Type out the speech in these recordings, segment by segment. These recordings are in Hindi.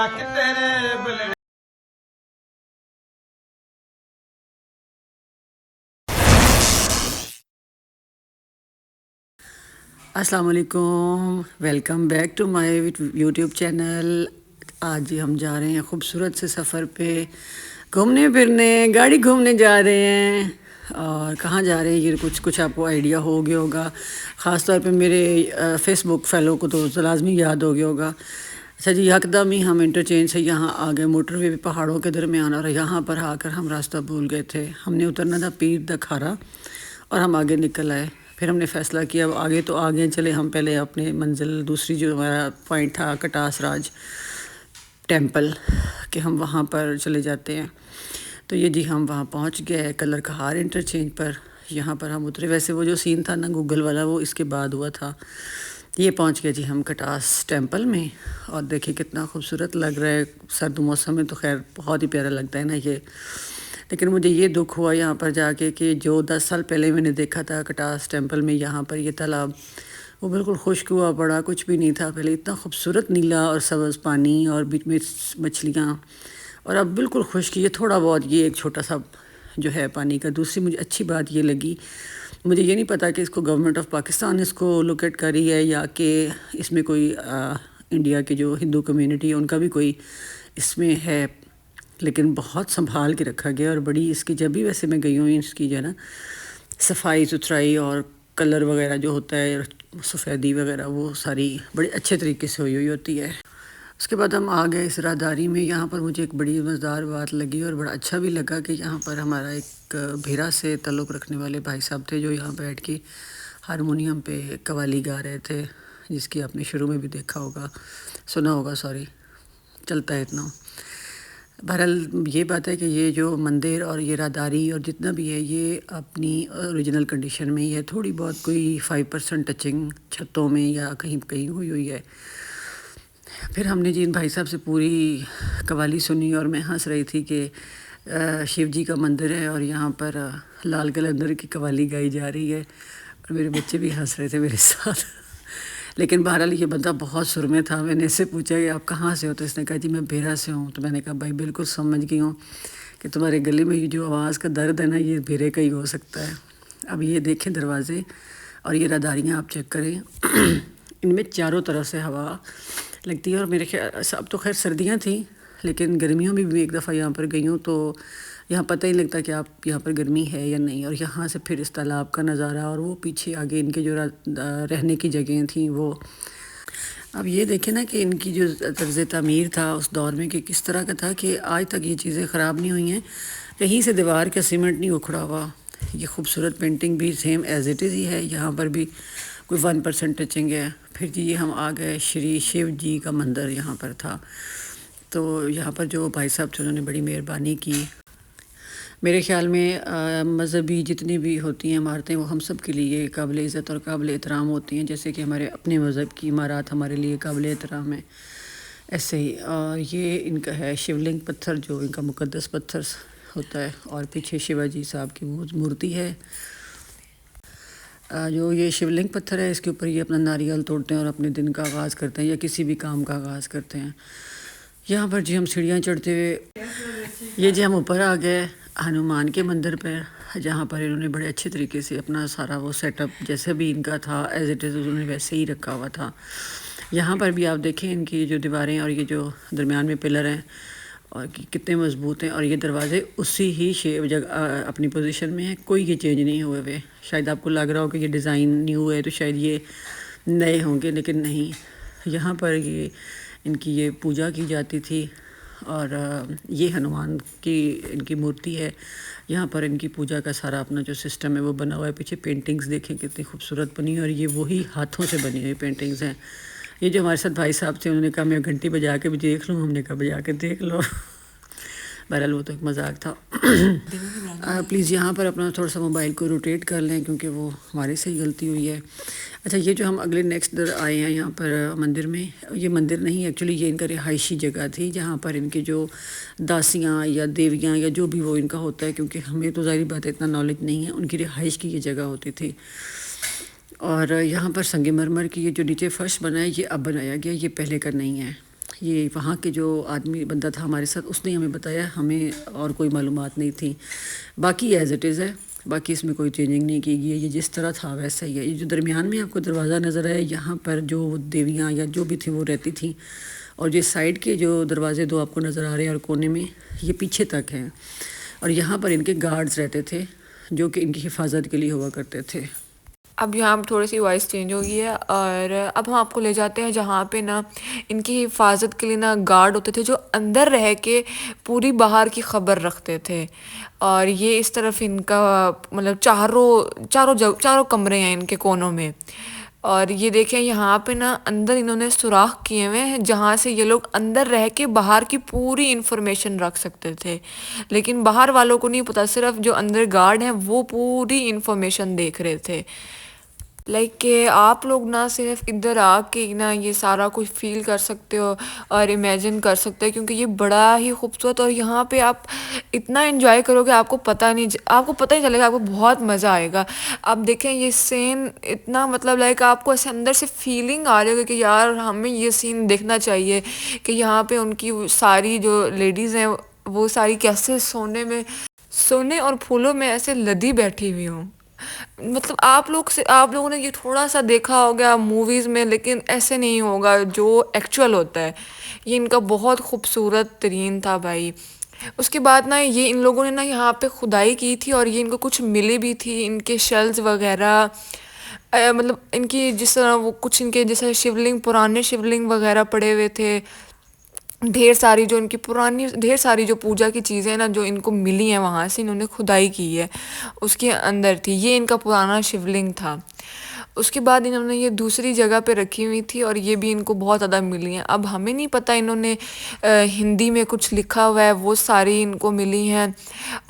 अस्सलाम वालेकुम, welcome back to my YouTube channel. आज जी हम जा रहे हैं ख़ूबसूरत से सफ़र पे घूमने फिरने, गाड़ी घूमने जा रहे हैं। और कहाँ जा रहे हैं ये कुछ कुछ आपको आइडिया हो गया होगा। ख़ास तौर पे मेरे फेसबुक फैलो को तो लाजमी याद हो गया होगा। अच्छा जी, यकदम ही हम इंटरचेंज से यहाँ आ गए, मोटरवे पहाड़ों के दरमियान, और यहाँ पर आकर हम रास्ता भूल गए थे। हमने उतरना था पीर द खारा और हम आगे निकल आए। फिर हमने फ़ैसला किया अब आगे तो आगे चले, हम पहले अपने मंजिल दूसरी जो हमारा पॉइंट था कटास राज टेंपल कि हम वहाँ पर चले जाते हैं। तो ये जी हम वहाँ पहुँच गए कलर कहार इंटरचेंज पर। यहाँ पर हम उतरे। वैसे वो जो सीन था ना गूगल वाला, वो इसके बाद हुआ था। ये पहुँच गए जी हम कटास टेंपल में। और देखिए कितना खूबसूरत लग रहा है। सर्द मौसम में तो खैर बहुत ही प्यारा लगता है ना ये। लेकिन मुझे ये दुख हुआ यहाँ पर जाके कि जो 10 साल पहले मैंने देखा था कटास टेंपल में, यहाँ पर ये तालाब वो बिल्कुल खुश्क हुआ पड़ा, कुछ भी नहीं था पहले। इतना खूबसूरत नीला और सब्ज़ पानी और बीच में मछलियाँ, और अब बिल्कुल खुश्क। ये थोड़ा बहुत ये एक छोटा सा जो है पानी का। दूसरी मुझे अच्छी बात ये लगी, मुझे ये नहीं पता कि इसको गवर्नमेंट ऑफ पाकिस्तान इसको लोकेट करी है या कि इसमें कोई इंडिया की जो हिंदू कम्युनिटी है उनका भी कोई इसमें है, लेकिन बहुत संभाल के रखा गया। और बड़ी इसकी, जब भी वैसे मैं गई हूँ, इसकी जो है ना सफाई सुथराई और कलर वगैरह जो होता है, सफ़ेदी वगैरह, वो सारी बड़े अच्छे तरीके से हुई होती है। उसके बाद हम आ गए इस राहदारी में। यहाँ पर मुझे एक बड़ी मज़ेदार बात लगी और बड़ा अच्छा भी लगा कि यहाँ पर हमारा एक भेरा से ताल्लुक़ रखने वाले भाई साहब थे जो यहाँ बैठ के हारमोनियम पे कव्वाली गा रहे थे, जिसकी आपने शुरू में भी देखा होगा, सुना होगा, सॉरी, चलता है इतना। बहरहाल ये बात है कि ये जो मंदिर और ये राहदारी और जितना भी है ये अपनी ओरिजिनल कंडीशन में ही है। थोड़ी बहुत कोई 5% टचिंग छतों में या कहीं कहीं हुई हुई है। फिर हमने जी इन भाई साहब से पूरी कव्वाली सुनी और मैं हंस रही थी कि शिव जी का मंदिर है और यहाँ पर लाल कलंदर की कव्वाली गाई जा रही है, और मेरे बच्चे भी हंस रहे थे मेरे साथ। लेकिन बहरहाल ये बंदा बहुत सुर में था। मैंने इससे पूछा कि आप कहाँ से हो, तो इसने कहा जी मैं भेरा से हूँ। तो मैंने कहा भाई बिल्कुल समझ गई हूँ कि तुम्हारे गले में ये जो आवाज़ का दर्द है ना, ये भेरे का ही हो सकता है। अब ये देखें दरवाज़े और ये राहदारियाँ आप चेक करें इनमें चारों तरफ से हवा लगती है। और मेरे ख्याल अब तो खैर सर्दियाँ थी, लेकिन गर्मियों में भी एक दफ़ा यहाँ पर गई हूँ तो यहाँ पता ही लगता कि आप यहाँ पर गर्मी है या नहीं। और यहाँ से फिर इस तालाब का नज़ारा और वो पीछे आगे इनके जो रहने की जगह थी वो। अब ये देखें ना कि इनकी जो तर्ज़ तामीर था उस दौर में कि किस तरह का था कि आज तक ये चीज़ें ख़राब नहीं हुई हैं, कहीं से दीवार का सीमेंट नहीं उखड़ा हुआ। ये खूबसूरत पेंटिंग भी सेम एज़ इट इज़ ही है, यहाँ पर भी कोई 1% टचिंग है। फिर जी ये हम आ गए श्री शिव जी का मंदिर यहाँ पर था। तो यहाँ पर जो भाई साहब थे उन्होंने बड़ी मेहरबानी की। मेरे ख़्याल में मज़हबी जितनी भी होती हैं इमारतें वो हम सब के लिए काबिल इज़्ज़त और काबिल एहतराम होती हैं। जैसे कि हमारे अपने मज़हब की इमारत हमारे लिए काबिल एहतराम है, ऐसे ही ये इनका है शिवलिंग पत्थर, जो इनका मुक़द्दस पत्थर होता है। और पीछे शिवाजी साहब की मूर्ति है। जो ये शिवलिंग पत्थर है इसके ऊपर ये अपना नारियल तोड़ते हैं और अपने दिन का आगाज़ करते हैं या किसी भी काम का आगाज़ करते हैं। यहाँ पर जी हम सीढ़ियाँ चढ़ते हुए ये जी हम ऊपर आ गए हनुमान के मंदिर पर, जहाँ पर इन्होंने बड़े अच्छे तरीके से अपना सारा वो सेटअप जैसे भी इनका था एज़ इट इज़ उन्होंने वैसे ही रखा हुआ था। यहाँ पर भी आप देखें इनकी जो दीवारें और ये जो दरमियान में पिलर हैं और कितने मज़बूत हैं, और ये दरवाज़े उसी ही शेप जगह अपनी पोजीशन में है, कोई ये चेंज नहीं हुए हुए। शायद आपको लग रहा हो कि ये डिज़ाइन न्यू है तो शायद ये नए होंगे, लेकिन नहीं। यहाँ पर ये इनकी ये पूजा की जाती थी और ये हनुमान की इनकी मूर्ति है। यहाँ पर इनकी पूजा का सारा अपना जो सिस्टम है वो बना हुआ है। पीछे पेंटिंग्स देखें कितनी खूबसूरत बनी है, और ये वही हाथों से बनी हुई पेंटिंग्स हैं। ये जो हमारे साथ भाई साहब थे उन्होंने कहा मैं घंटी बजा के भी देख लूँ, हमने कहा बजा के देख लो। बहरहाल वो तो एक मजाक था। प्लीज़ यहाँ पर अपना थोड़ा सा मोबाइल को रोटेट कर लें क्योंकि वो हमारे से ही गलती हुई है। अच्छा, ये जो हम अगले नेक्स्ट दर आए हैं यहाँ पर मंदिर में, ये मंदिर नहीं एक्चुअली ये इनका रिहायशी जगह थी जहाँ पर इनके जो दासियाँ या देवियाँ या जो भी वो इनका होता है, क्योंकि हमें तो ज़ाहिर बात है इतना नॉलेज नहीं है, उनकी रिहाइश की ये जगह होती थी। और यहाँ पर संगमरमर की ये जो नीचे फर्श बना है ये अब बनाया गया, ये पहले का नहीं है। ये वहाँ के जो आदमी बंदा था हमारे साथ, उसने हमें बताया, हमें और कोई मालूमात नहीं थी। बाकी एज़ इट इज़ है, बाकी इसमें कोई चेंजिंग नहीं की गई है, ये जिस तरह था वैसा ही है। ये जो दरमियान में आपको दरवाज़ा नज़र आया, यहाँ पर जो देवियाँ या जो भी थी वो रहती थी, और ये साइड के जो दरवाजे दो आपको नज़र आ रहे हैं और कोने में, ये पीछे तक हैं, और यहाँ पर इनके गार्ड्स रहते थे जो कि इनकी हिफाजत के लिए हुआ करते थे। अब यहाँ पे थोड़ी सी वॉइस चेंज हो गई है और अब हम आपको ले जाते हैं जहाँ पे ना इनकी हिफाजत के लिए ना गार्ड होते थे जो अंदर रह के पूरी बाहर की खबर रखते थे। और ये इस तरफ इनका मतलब चारों कमरे हैं इनके कोनों में। और ये देखें यहाँ पे ना अंदर इन्होंने सुराख किए हुए हैं जहाँ से ये लोग अंदर रह के बाहर की पूरी इन्फॉर्मेशन रख सकते थे, लेकिन बाहर वालों को नहीं पता, सिर्फ जो अंदर गार्ड हैं वो पूरी इन्फॉर्मेशन देख रहे थे। लाइक कि आप लोग ना सिर्फ इधर आके ना ये सारा कुछ फील कर सकते हो और इमेजिन कर सकते हो, क्योंकि ये बड़ा ही खूबसूरत, और यहाँ पे आप इतना एंजॉय करोगे आपको पता नहीं चलेगा, आपको बहुत मज़ा आएगा। अब देखें ये सीन इतना मतलब लाइक आपको ऐसे अंदर से फीलिंग आ रही होगी कि यार हमें ये सीन देखना चाहिए कि यहाँ पे उनकी सारी जो लेडीज़ हैं वो सारी कैसे सोने और फूलों में ऐसे लदी बैठी हुई हों। मतलब आप लोगों ने ये थोड़ा सा देखा होगा मूवीज़ में, लेकिन ऐसे नहीं होगा जो एक्चुअल होता है। ये इनका बहुत खूबसूरत तरीन था भाई। उसके बाद ना ये इन लोगों ने ना यहाँ पे खुदाई की थी और ये इनको कुछ मिली भी थी, इनके शेल्स वगैरह। मतलब इनकी जिस तरह वो कुछ इनके जैसे शिवलिंग, पुराने शिवलिंग वगैरह पड़े हुए थे। ढेर सारी जो पूजा की चीज़ें ना जो इनको मिली हैं वहाँ से इन्होंने खुदाई की है, उसके अंदर थी। ये इनका पुराना शिवलिंग था। उसके बाद इन्होंने ये दूसरी जगह पे रखी हुई थी और ये भी इनको बहुत ज़्यादा मिली हैं। अब हमें नहीं पता इन्होंने हिंदी में कुछ लिखा हुआ है, वो सारी इनको मिली हैं।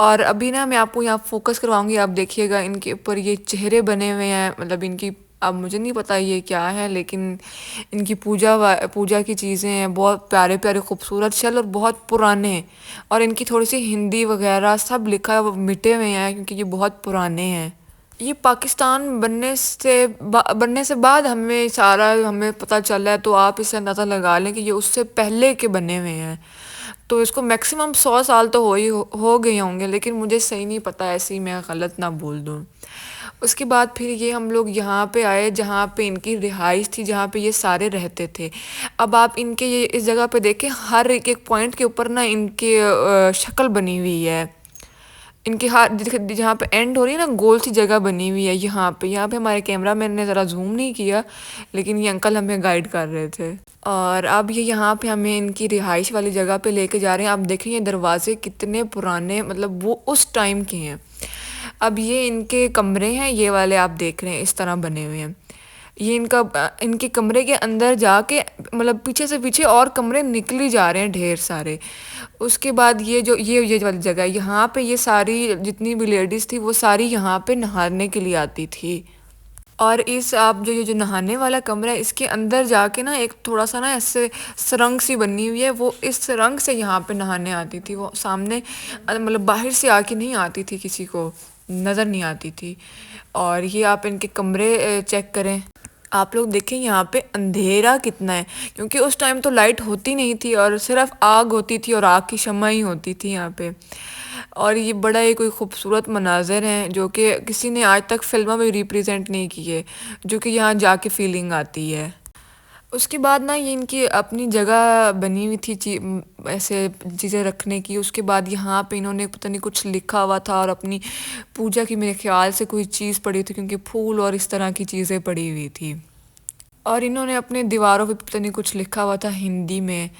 और अभी ना मैं आपको यहाँ फोकस करवाऊँगी, आप देखिएगा इनके ऊपर ये चेहरे बने हुए हैं, मतलब इनकी, अब मुझे नहीं पता ये क्या है, लेकिन इनकी पूजा की चीज़ें हैं, बहुत प्यारे प्यारे खूबसूरत शल और बहुत पुराने। और इनकी थोड़ी सी हिंदी वगैरह सब लिखा है वो मिटे हुए हैं क्योंकि ये बहुत पुराने हैं। ये पाकिस्तान बनने से बाद हमें पता चला है, तो आप इससे अंदाज़ा लगा लें कि ये उससे पहले के बने हुए हैं। तो इसको मैक्सिमम 100 साल तो हो गए होंगे, लेकिन मुझे सही नहीं पता, ऐसे ही मैं गलत ना बोल दूँ। उसके बाद फिर ये हम लोग यहाँ पे आए जहाँ पे इनकी रिहाइश थी, जहाँ पे ये सारे रहते थे। अब आप इनके ये इस जगह पे देखें, हर एक एक पॉइंट के ऊपर ना इनके शक्ल बनी हुई है। इनके हाथ जहाँ पे एंड हो रही है ना, गोल सी जगह बनी हुई है यहाँ पे हमारे कैमरा मैन ने ज़रा जूम नहीं किया, लेकिन ये अंकल हमें गाइड कर रहे थे। और अब ये यहाँ पे हमें इनकी रिहाइश वाली जगह पे लेके जा रहे हैं। आप देखें ये दरवाजे कितने पुराने, मतलब वो उस टाइम के हैं। अब ये इनके कमरे हैं, ये वाले आप देख रहे हैं इस तरह बने हुए हैं। ये इनके कमरे के अंदर जाके मतलब पीछे से पीछे और कमरे निकली जा रहे हैं ढेर सारे। उसके बाद ये वाली जगह है, यहाँ पे ये सारी जितनी भी लेडीज़ थी वो सारी यहाँ पे नहाने के लिए आती थी। और इस आप जो ये जो नहाने वाला कमरा है, इसके अंदर जाके ना एक थोड़ा सा ना ऐसे सुरंग सी बनी हुई है, वो इस सुरंग से यहाँ पे नहाने आती थी। वो सामने मतलब बाहर से आके नहीं आती थी, किसी को नज़र नहीं आती थी। और ये आप इनके कमरे चेक करें, आप लोग देखें यहाँ पे अंधेरा कितना है, क्योंकि उस टाइम तो लाइट होती नहीं थी और सिर्फ आग होती थी और आग की शम्मा ही होती थी यहाँ पे। और ये बड़ा ही कोई खूबसूरत मनाज़र हैं जो कि किसी ने आज तक फिल्मों में रिप्रेजेंट नहीं किए, जो कि यहाँ जाके फीलिंग आती है। उसके बाद ना ये इनकी अपनी जगह बनी हुई थी ऐसे चीज़ें रखने की। उसके बाद यहाँ पे इन्होंने पता नहीं कुछ लिखा हुआ था और अपनी पूजा की मेरे ख्याल से कोई चीज़ पड़ी थी, क्योंकि फूल और इस तरह की चीज़ें पड़ी हुई थी। और इन्होंने अपने दीवारों पे पता नहीं कुछ लिखा हुआ था हिंदी में।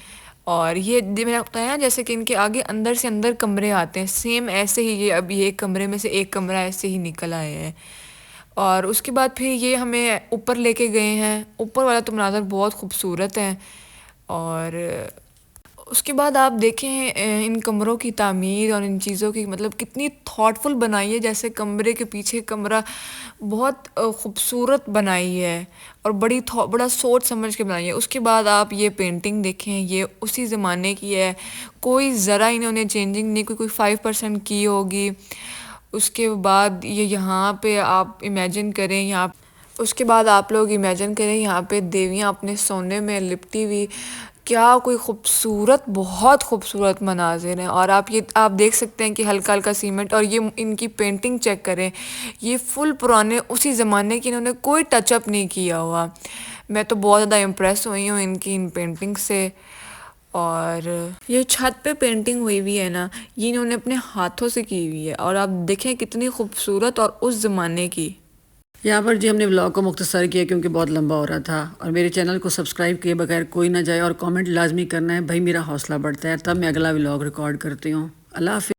और ये मैंने बताया जैसे कि इनके आगे अंदर से अंदर कमरे आते हैं, सेम ऐसे ही ये अब ये एक कमरे में से एक कमरा ऐसे ही निकल आए हैं। और उसके बाद फिर ये हमें ऊपर लेके गए हैं। ऊपर वाला तो मनाज़र बहुत खूबसूरत है। और उसके बाद आप देखें इन कमरों की तामीर और इन चीज़ों की मतलब कितनी थॉटफुल बनाई है, जैसे कमरे के पीछे कमरा बहुत खूबसूरत बनाई है और बड़ा सोच समझ के बनाई है। उसके बाद आप ये पेंटिंग देखें, ये उसी ज़माने की है, कोई ज़रा इन्होंने चेंजिंग नहीं, कोई 5% की होगी। उसके बाद ये यहाँ पे आप इमेजिन करें, यहाँ उसके बाद आप लोग इमेजिन करें यहाँ पे देवियाँ अपने सोने में लिपटी हुई क्या कोई खूबसूरत, बहुत खूबसूरत मनाज़िर हैं। और आप देख सकते हैं कि हल्का-हल्का सीमेंट, और ये इनकी पेंटिंग चेक करें, ये फुल पुराने उसी ज़माने की, इन्होंने कोई टच अप नहीं किया हुआ। मैं तो बहुत ज़्यादा इम्प्रेस हुई हूँ इनकी इन पेंटिंग से। और ये छत पे पेंटिंग हुई हुई है ना, ये इन्होंने अपने हाथों से की हुई है, और आप देखें कितनी खूबसूरत और उस ज़माने की। यहाँ पर जी हमने व्लॉग को मुख्तसर किया क्योंकि बहुत लंबा हो रहा था, और मेरे चैनल को सब्सक्राइब किए बगैर कोई ना जाए, और कमेंट लाजमी करना है भाई, मेरा हौसला बढ़ता है, तब मैं अगला व्लॉग रिकॉर्ड करती हूँ। अल्लाह हाफ़िज़।